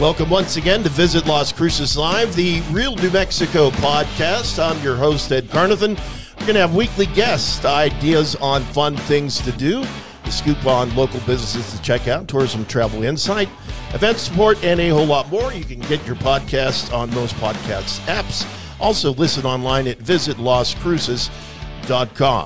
Welcome once again to Visit Las Cruces Live, the Real New Mexico podcast. I'm your host, Ed Carnathan. We're going to have weekly guests, ideas on fun things to do, the scoop on local businesses to check out, tourism, travel insight, event support, and a whole lot more. You can get your podcast on most podcast apps. Also listen online at visitlascruces.com.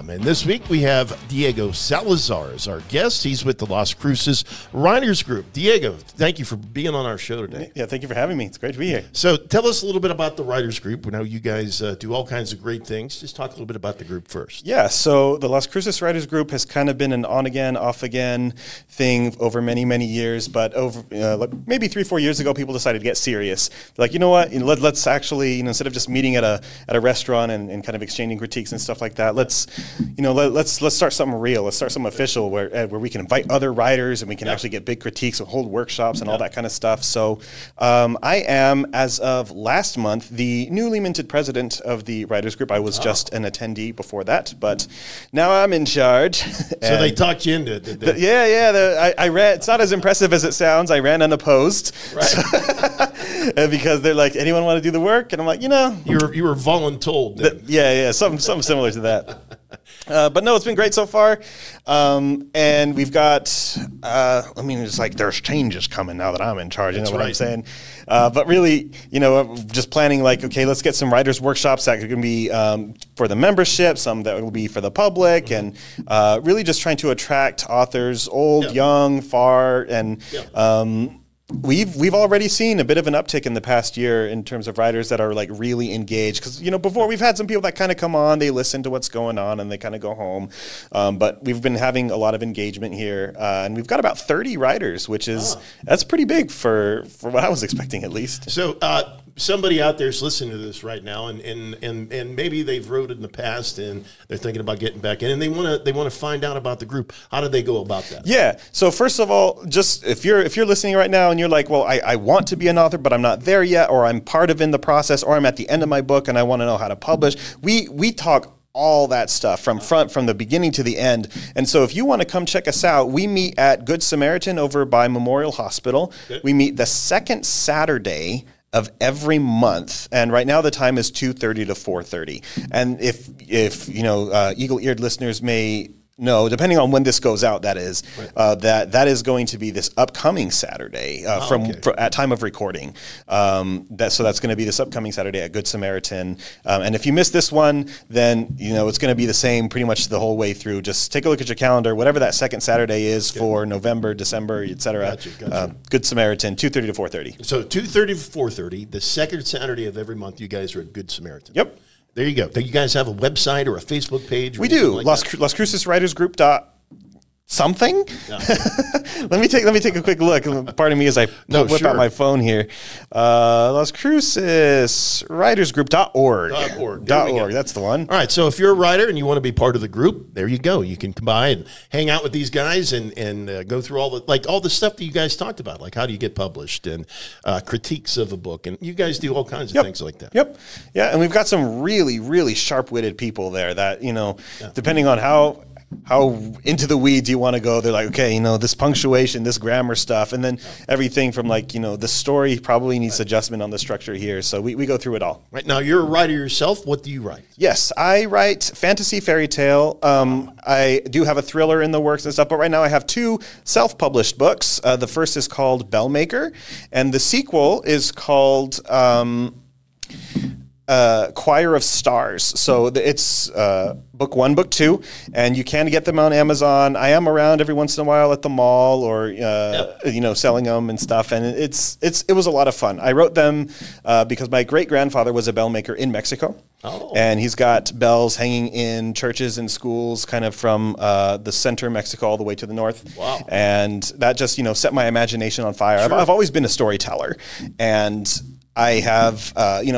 And this week we have Diego Salazar as our guest. He's with the Las Cruces Writers Group. Diego, thank you for being on our show today. Yeah, thank you for having me. It's great to be here. So tell us a little bit about the Writers Group. We know you guys do all kinds of great things. Just talk a little bit about the group first. Yeah, so the Las Cruces Writers Group has kind of been an on-again, off-again thing over many, many years. But over maybe 3-4 years ago, people decided to get serious. They're like, you know what? Let's actually, instead of just meeting at a restaurant and kind of exchanging critiques and stuff like that, let's start something real. Let's start something official where we can invite other writers and we can actually get big critiques and hold workshops and all that kind of stuff. So I am, as of last month, the newly minted president of the Writers Group. I was just an attendee before that, but now I'm in charge. So they talked you into it, did they? Yeah. I ran. It's not as impressive as it sounds. I ran unopposed. Right. Because they're like, anyone want to do the work? And I'm like, you were voluntold. Yeah, something similar to that. But no, it's been great so far. And we've got, it's like there's changes coming now that I'm in charge. You know what I'm saying? But really, just planning like, okay, let's get some writers' workshops that are going to be for the membership, some that will be for the public, and really just trying to attract authors, old, young, far, and We've already seen a bit of an uptick in the past year in terms of writers that are like really engaged, because before we've had some people that kind of come on, they listen to what's going on and they kind of go home, but we've been having a lot of engagement here, and we've got about 30 writers, which is that's pretty big for what I was expecting, at least. So somebody out there is listening to this right now, and maybe they've wrote in the past and they're thinking about getting back in, and they want to find out about the group. How do they go about that? Yeah. So first of all, just if you're listening right now and you're like, well, I want to be an author, but I'm not there yet, or I'm part of in the process, or I'm at the end of my book and I want to know how to publish. We talk all that stuff from the beginning to the end. And so if you want to come check us out, we meet at Good Samaritan over by Memorial Hospital. Good. We meet the second Saturday of every month, and right now the time is 2:30 to 4:30. And if eagle-eared listeners may know, depending on when this goes out, that is that is going to be this upcoming Saturday at time of recording. So that's going to be this upcoming Saturday at Good Samaritan. And if you miss this one, then it's going to be the same pretty much the whole way through. Just take a look at your calendar, whatever that second Saturday is for November, December, etc. Gotcha. Good Samaritan, 2:30 to 4:30. So 2:30 to 4:30, the second Saturday of every month, you guys are at Good Samaritan. Yep. There you go. Do you guys have a website or a Facebook page? We do. Las Cruces Writers Group something. No. let me take a quick look. Pardon me as I whip out my phone here. Las Cruces Writers Group.org. .org. That's the one. All right. So if you're a writer and you want to be part of the group, there you go. You can come by and hang out with these guys and go through all the stuff that you guys talked about, like how do you get published and critiques of a book, and you guys do all kinds of things like that. Yep. Yeah, and we've got some really, really sharp-witted people there that depending on how into the weeds you want to go, they're like, okay, this punctuation, this grammar stuff, and then everything from the story probably needs adjustment on the structure here. So we go through it all. Right. Now, you're a writer yourself. What do you write? Yes, I write fantasy fairy tale. I do have a thriller in the works and stuff, but right now I have 2 self-published books. The first is called Bellmaker, and the sequel is called Choir of Stars. So it's book 1, book 2, and you can get them on Amazon. I am around every once in a while at the mall or selling them and stuff, and it was a lot of fun. I wrote them because my great-grandfather was a bell maker in Mexico. Oh. And he's got bells hanging in churches and schools kind of from the center of Mexico all the way to the north. Wow. And that just set my imagination on fire. Sure. I've always been a storyteller, and I have,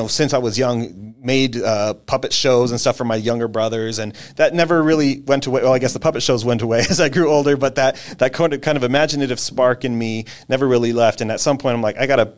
since I was young, made puppet shows and stuff for my younger brothers, and that never really went away. Well, I guess the puppet shows went away as I grew older, but that kind of imaginative spark in me never really left. And at some point, I'm like, I gotta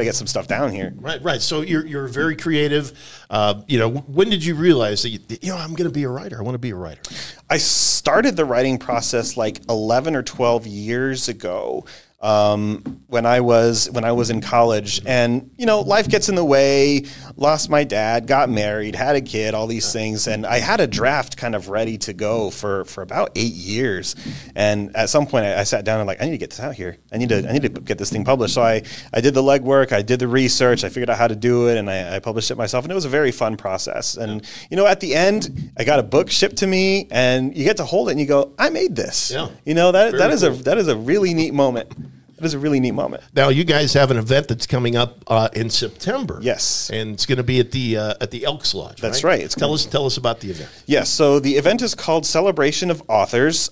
get some stuff down here. Right. So you're very creative. When did you realize that I'm going to be a writer? I want to be a writer. I started the writing process like 11 or 12 years ago. when I was in college, and life gets in the way. Lost my dad, got married, had a kid, all these things, and I had a draft kind of ready to go for about 8 years. And at some point, I sat down and I need to get this out here. I need to get this thing published. So I did the legwork, I did the research, I figured out how to do it, and I published it myself. And it was a very fun process. And at the end, I got a book shipped to me, and you get to hold it and you go, I made this. Yeah. That is a really neat moment. It is a really neat moment. Now, you guys have an event that's coming up in September. Yes, and it's going to be at the Elks Lodge. That's right. Tell us about the event. Yes, so the event is called Celebration of Authors.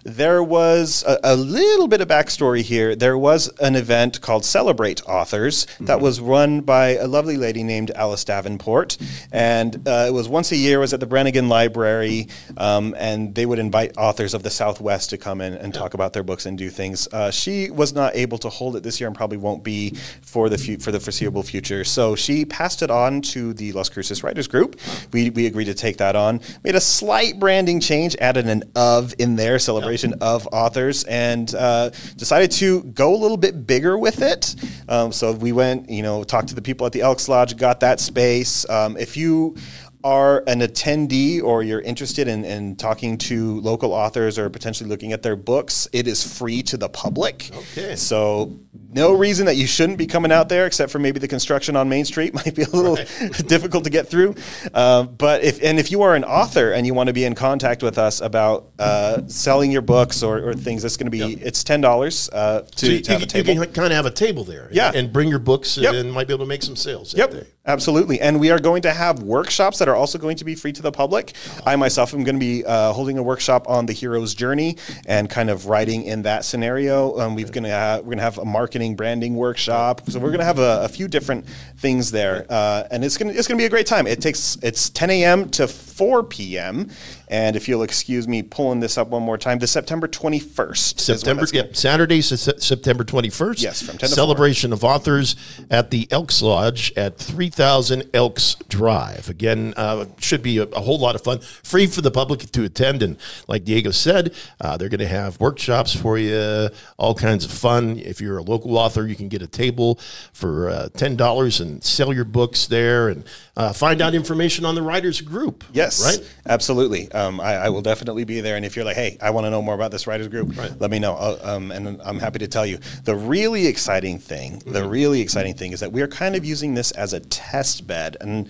There was a little bit of backstory here. There was an event called Celebrate Authors that was run by a lovely lady named Alice Davenport, and it was once a year. It was at the Brannigan Library, and they would invite authors of the Southwest to come in and talk about their books and do things. She was not able to hold it this year and probably won't be for the foreseeable future. So she passed it on to the Las Cruces Writers group. We agreed to take that on. Made a slight branding change, added an "of" in there, celebration of authors, and decided to go a little bit bigger with it. So we went, talked to the people at the Elks Lodge, got that space. If you are an attendee or you're interested in talking to local authors or potentially looking at their books, it is free to the public. Okay. So no reason that you shouldn't be coming out there, except for maybe the construction on Main Street might be a little difficult to get through. But if you are an author and you want to be in contact with us about selling your books or things, it's going to be it's $10 to have a table. You can kind of have a table there, and bring your books and might be able to make some sales that day. Absolutely. And we are going to have workshops that are also going to be free to the public. I myself am going to be holding a workshop on the hero's journey and kind of writing in that scenario. We're going to have a marketing branding workshop. So we're going to have a few different things there, and it's going to be a great time. It's 10 a.m. to 4 p.m. And if you'll excuse me pulling this up one more time, the September 21st. Saturday, September 21st. Yes, from 10 to 4. Celebration of Authors at the Elks Lodge at 3000 Elks Drive. Again, should be a whole lot of fun. Free for the public to attend. And like Diego said, they're going to have workshops for you, all kinds of fun. If you're a local author, you can get a table for $10 and sell your books there and find out information on the writers group. Yes, right? Absolutely. I will definitely be there. And if you're like, hey, I want to know more about this writers group, let me know. And I'm happy to tell you. The really exciting thing is that we are kind of using this as a test bed. And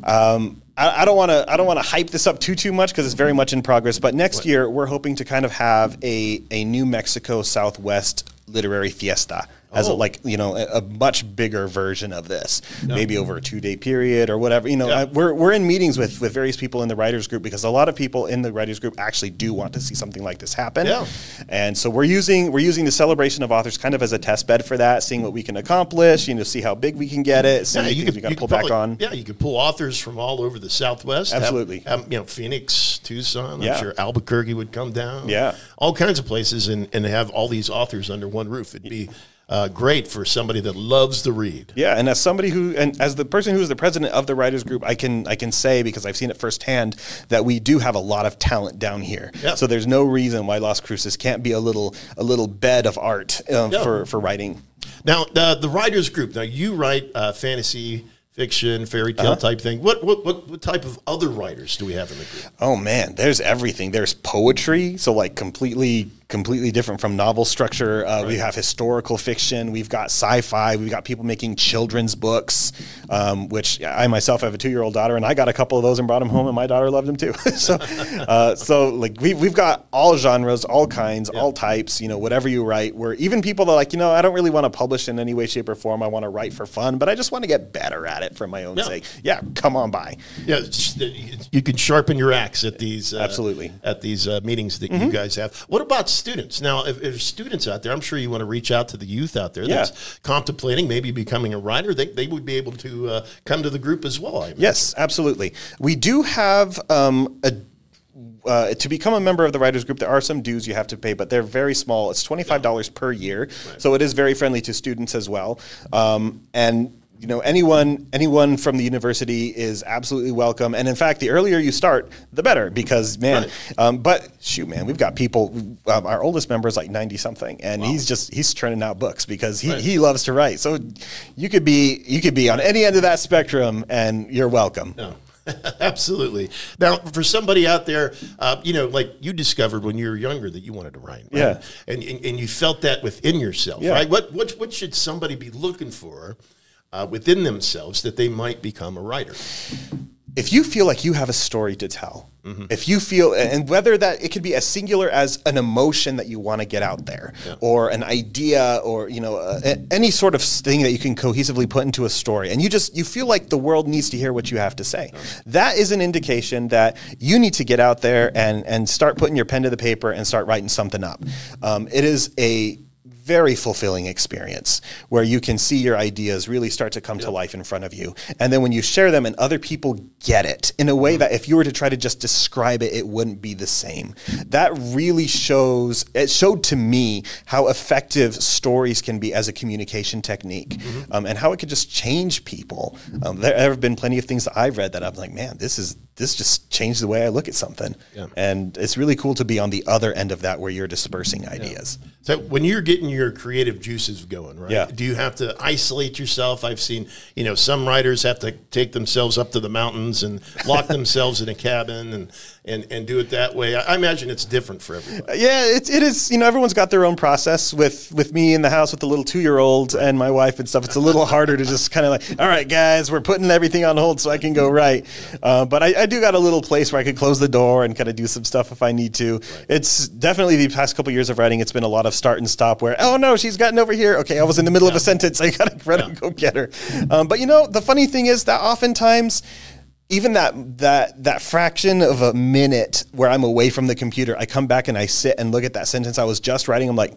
I don't want to hype this up too much because it's very much in progress. But next year, we're hoping to kind of have a New Mexico Southwest literary fiesta as a much bigger version of this, maybe over a 2-day period or whatever. We're in meetings with various people in the writers group because a lot of people in the writers group actually do want to see something like this happen. Yeah. And so we're using the celebration of authors kind of as a test bed for that, seeing what we can accomplish, see how big we can get it, see things we got to pull back on. Yeah, you could pull authors from all over the Southwest. Absolutely. Phoenix, Tucson, I'm sure Albuquerque would come down. Yeah. All kinds of places and have all these authors under one roof. It'd be great for somebody that loves to read. Yeah, and as the person who is the president of the writers group, I can say, because I've seen it firsthand, that we do have a lot of talent down here. Yep. So there's no reason why Las Cruces can't be a little bed of art for writing. Now the writers group. Now you write fantasy, fiction, fairy tale type thing. What type of other writers do we have in the group? Oh man, there's everything. There's poetry, so completely different from novel structure. We have historical fiction. We've got sci-fi. We've got people making children's books, which I myself have a 2-year-old daughter, and I got a couple of those and brought them home, and my daughter loved them too. We've got all genres, all kinds, all types. Whatever you write. Where even people that are I don't really want to publish in any way, shape, or form. I want to write for fun, but I just want to get better at it for my own sake. Yeah, come on by. Yeah, you can sharpen your axe at these absolutely at these meetings that you guys have. What about students? Now, if there's students out there, I'm sure you want to reach out to the youth out there that's contemplating maybe becoming a writer. They would be able to come to the group as well. Yes, absolutely. We do have to become a member of the writers group, there are some dues you have to pay, but they're very small. It's $25 per year, so it is very friendly to students as well. And anyone from the university is absolutely welcome. And in fact, the earlier you start, the better, because man, but shoot, man, we've got people, our oldest member is like 90 something, and he's churning out books because he loves to write. So you could be on any end of that spectrum and you're welcome. No. Absolutely. Now, for somebody out there, like you discovered when you were younger that you wanted to write, right? Yeah, and you felt that within yourself, right? What should somebody be looking for within themselves that they might become a writer? If you feel like you have a story to tell, if you feel, and whether that it could be as singular as an emotion that you want to get out there, or an idea, or any sort of thing that you can cohesively put into a story, and you feel like the world needs to hear what you have to say, that is an indication that you need to get out there and start putting your pen to the paper and start writing something up. It is a very fulfilling experience where you can see your ideas really start to come to life in front of you. And then when you share them and other people get it in a way that if you were to try to just describe it, it wouldn't be the same. That really showed to me how effective stories can be as a communication technique, and how it could just change people. There have been plenty of things that I've read that I'm like, man, this just changed the way I look at something. And it's really cool to be on the other end of that where you're dispersing ideas. So when you're getting your creative juices going, right? Yeah. Do you have to isolate yourself? I've seen, some writers have to take themselves up to the mountains and lock themselves in a cabin and do it that way. I imagine it's different for everybody. Yeah, it is. Everyone's got their own process. With me in the house with the little 2-year-old and my wife and stuff, it's a little harder to just kind of like, all right, guys, we're putting everything on hold so I can go write. But I do got a little place where I could close the door and kind of do some stuff if I need to. Right. It's definitely the past couple of years of writing, it's been a lot of start and stop where, oh no, she's gotten over here. Okay, I was in the middle of a sentence. I got to run and go get her. But the funny thing is that oftentimes, even that fraction of a minute where I'm away from the computer, I come back and I sit and look at that sentence I was just writing. I'm like,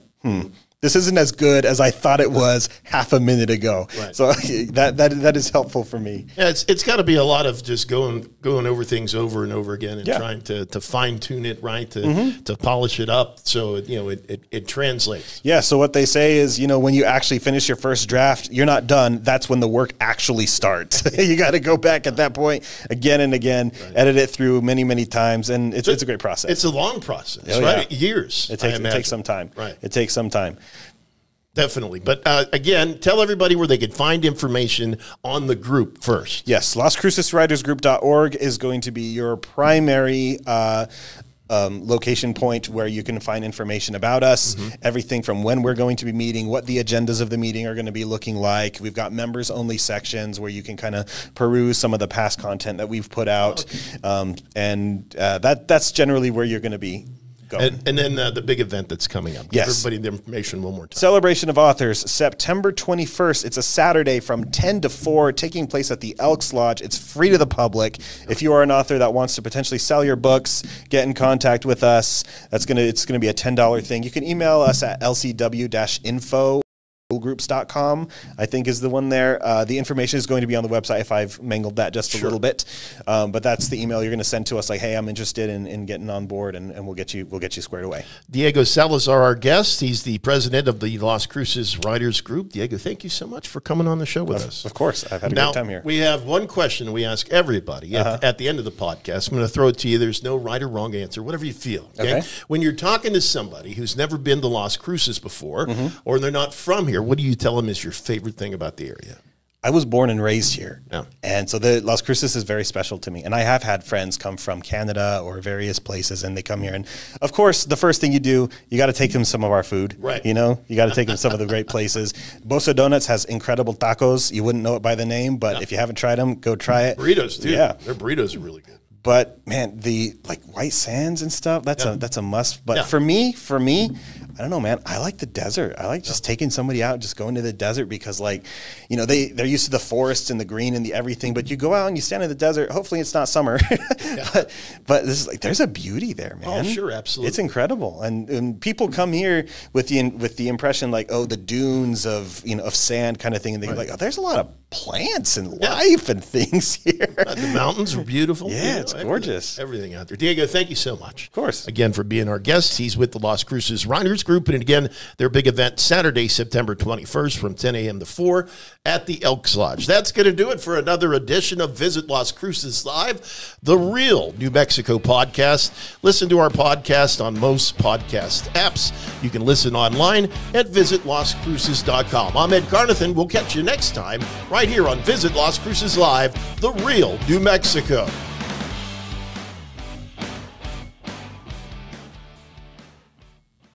this isn't as good as I thought it was half a minute ago. Right. So that is helpful for me. Yeah, it's got to be a lot of just going over things over and over again and trying to fine tune it, right, to polish it up so it translates. Yeah. So what they say is when you actually finish your first draft, you're not done. That's when the work actually starts. You got to go back at that point again and again, edit it through many times, and it's a great process. It's a long process, right? Yeah. Years. It takes some time. Right. It takes some time. Definitely. But again, tell everybody where they can find information on the group first. Yes. Las Cruces Writers Group.org is going to be your primary location point where you can find information about us, everything from when we're going to be meeting, what the agendas of the meeting are going to be looking like. We've got members only sections where you can kind of peruse some of the past content that we've put out. That's generally where you're going to be. And then the big event that's coming up. Give everybody the information one more time. Celebration of Authors, September 21st. It's a Saturday from 10 to 4, taking place at the Elks Lodge. It's free to the public. If you are an author that wants to potentially sell your books, get in contact with us. It's gonna be a $10 thing. You can email us at lcw-info. Groups.com, I think, is the one there. The information is going to be on the website if I've mangled that just a little bit. But that's the email you're going to send to us, like, hey, I'm interested in getting on board, and we'll get you squared away. Diego Salazar, our guest. He's the president of the Las Cruces Writers Group. Diego, thank you so much for coming on the show with us. Of course. I've had a great time here. We have one question we ask everybody at the end of the podcast. I'm going to throw it to you. There's no right or wrong answer, whatever you feel. Okay? When you're talking to somebody who's never been to Las Cruces before, or they're not from here, what do you tell them is your favorite thing about the area? I was born and raised here. And so the Las Cruces is very special to me. And I have had friends come from Canada or various places, and they come here. And of course, the first thing you do, you got to take them some of our food. Right. You got to take them some of the great places. Bosa Donuts has incredible tacos. You wouldn't know it by the name, but if you haven't tried them, go try it. Burritos too. Yeah. Their burritos are really good. But man, the White Sands and stuff, that's a must. But for me, I don't know, man. I like the desert. I like just taking somebody out, just going to the desert because, they're used to the forests and the green and the everything. But you go out and you stand in the desert. Hopefully, it's not summer, but this is there's a beauty there, man. Oh, sure, absolutely. It's incredible, and people come here with the impression the dunes of sand kind of thing, and they go like, oh, there's a lot of plants and life and things here. The mountains are beautiful. Yeah, it's gorgeous. Everything out there. Diego, thank you so much. Of course. Again, for being our guest. He's with the Las Cruces Writers Group. And again, their big event Saturday, September 21st from 10 a.m. to 4 at the Elks Lodge. That's going to do it for another edition of Visit Las Cruces Live, the real New Mexico podcast. Listen to our podcast on most podcast apps. You can listen online at visitlascruces.com. I'm Ed Carnathan. We'll catch you next time right here on Visit Las Cruces Live, the real New Mexico.